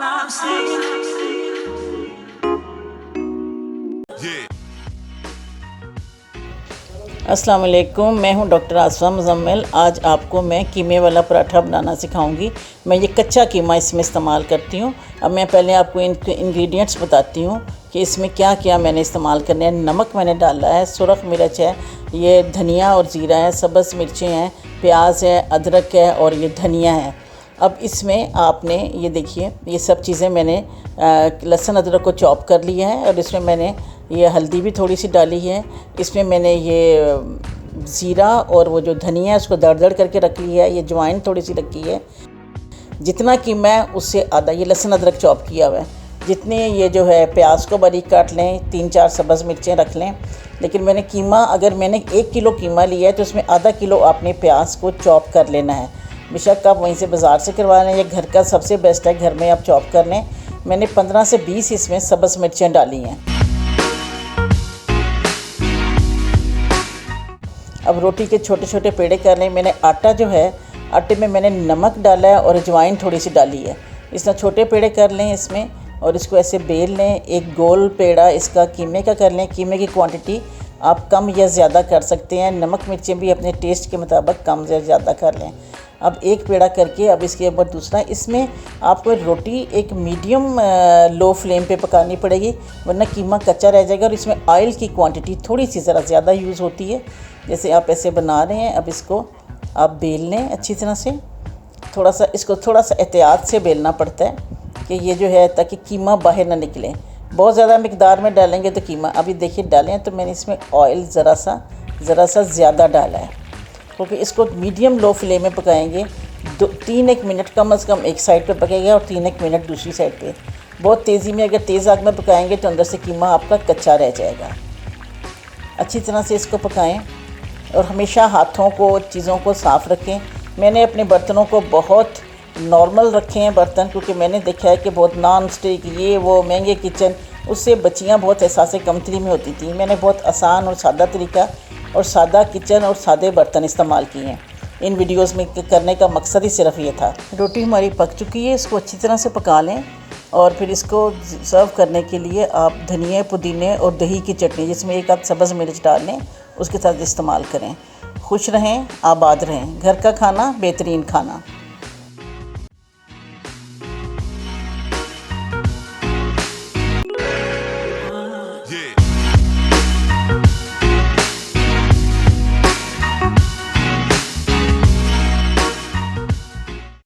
अस्सलाम वालेकुम, मैं हूं डॉक्टर आसमा मुज़म्मिल। आज आपको मैं कीमे वाला पराठा बनाना सिखाऊंगी। मैं ये कच्चा कीमा इसमें इस्तेमाल करती हूं। अब मैं पहले आपको इनके इंग्रेडिएंट्स बताती हूं कि इसमें क्या क्या मैंने इस्तेमाल करने हैं। नमक मैंने डाला है, सुरख मिर्च है, ये धनिया और ज़ीरा है, सब्ज़ मिर्चें हैं, प्याज है, अदरक है और ये धनिया है। अब इसमें आपने ये देखिए, ये सब चीज़ें मैंने लहसुन अदरक को चॉप कर लिया है और इसमें मैंने ये हल्दी भी थोड़ी सी डाली है। इसमें मैंने ये ज़ीरा और वो जो धनिया है उसको दरदर करके रख लिया है। ये अजवाइन थोड़ी सी रखी है। जितना कीमा है उससे आधा ये लहसुन अदरक चॉप किया हुआ है। जितने ये जो है प्याज को बारीक काट लें, 3-4 सब्ज़ मिर्चें रख लें। लेकिन मैंने कीमा, अगर मैंने 1 किलो कीमा लिया है तो उसमें आधा किलो आपने प्याज को चॉप कर लेना है। बेशक आप वहीं से बाज़ार से करवा लें, या घर का सबसे बेस्ट है, घर में आप चॉप कर लें। मैंने 15 से 20 इसमें सब्ज़ मिर्चें डाली हैं। अब रोटी के छोटे छोटे पेड़े कर लें। मैंने आटा जो है, आटे में मैंने नमक डाला है और अजवाइन थोड़ी सी डाली है। इस तरह छोटे पेड़े कर लें इसमें और इसको ऐसे बेल लें। एक गोल पेड़ा इसका कीमे का कर लें। कीमे की क्वांटिटी आप कम या ज़्यादा कर सकते हैं। नमक मिर्चें भी अपने टेस्ट के मुताबिक कम या ज़्यादा कर लें। अब एक पेड़ा करके अब इसके ऊपर दूसरा, इसमें आपको रोटी एक मीडियम लो फ्लेम पे पकानी पड़ेगी, वरना कीमा कच्चा रह जाएगा। और इसमें ऑयल की क्वांटिटी थोड़ी सी ज़रा ज़्यादा यूज़ होती है। जैसे आप ऐसे बना रहे हैं, अब इसको आप बेल लें अच्छी तरह से। थोड़ा सा इसको थोड़ा सा एहतियात से बेलना पड़ता है कि ये जो है, ताकि कीमा बाहर ना निकले। बहुत ज़्यादा मिकदार में डालेंगे तो कीमा, अभी देखिए डालें तो मैंने इसमें ऑयल ज़रा सा ज़्यादा डाला है, क्योंकि इसको मीडियम लो फ्लेम में पकाएंगे। 3-1 मिनट कम से कम एक साइड पे पकेगा और 3-1 मिनट दूसरी साइड पे। बहुत तेज़ी में, अगर तेज़ आग में पकाएंगे तो अंदर से कीमा आपका कच्चा रह जाएगा। अच्छी तरह से इसको पकाएं और हमेशा हाथों को, चीज़ों को साफ़ रखें। मैंने अपने बर्तनों को बहुत नॉर्मल रखे हैं बर्तन, क्योंकि मैंने देखा है कि बहुत नॉन स्टिक, ये वो महंगे किचन, उससे बच्चियाँ बहुत एहसास कमतरी में होती थी। मैंने बहुत आसान और सादा तरीका और सादा किचन और सादे बर्तन इस्तेमाल किए हैं। इन वीडियोस में करने का मकसद ही सिर्फ ये था। रोटी हमारी पक चुकी है, इसको अच्छी तरह से पका लें और फिर इसको सर्व करने के लिए आप धनिया, पुदीने और दही की चटनी, जिसमें 1 आध सब्ज़ मिर्च डाल लें, उसके साथ इस्तेमाल करें। खुश रहें, आबाद रहें। घर का खाना बेहतरीन खाना।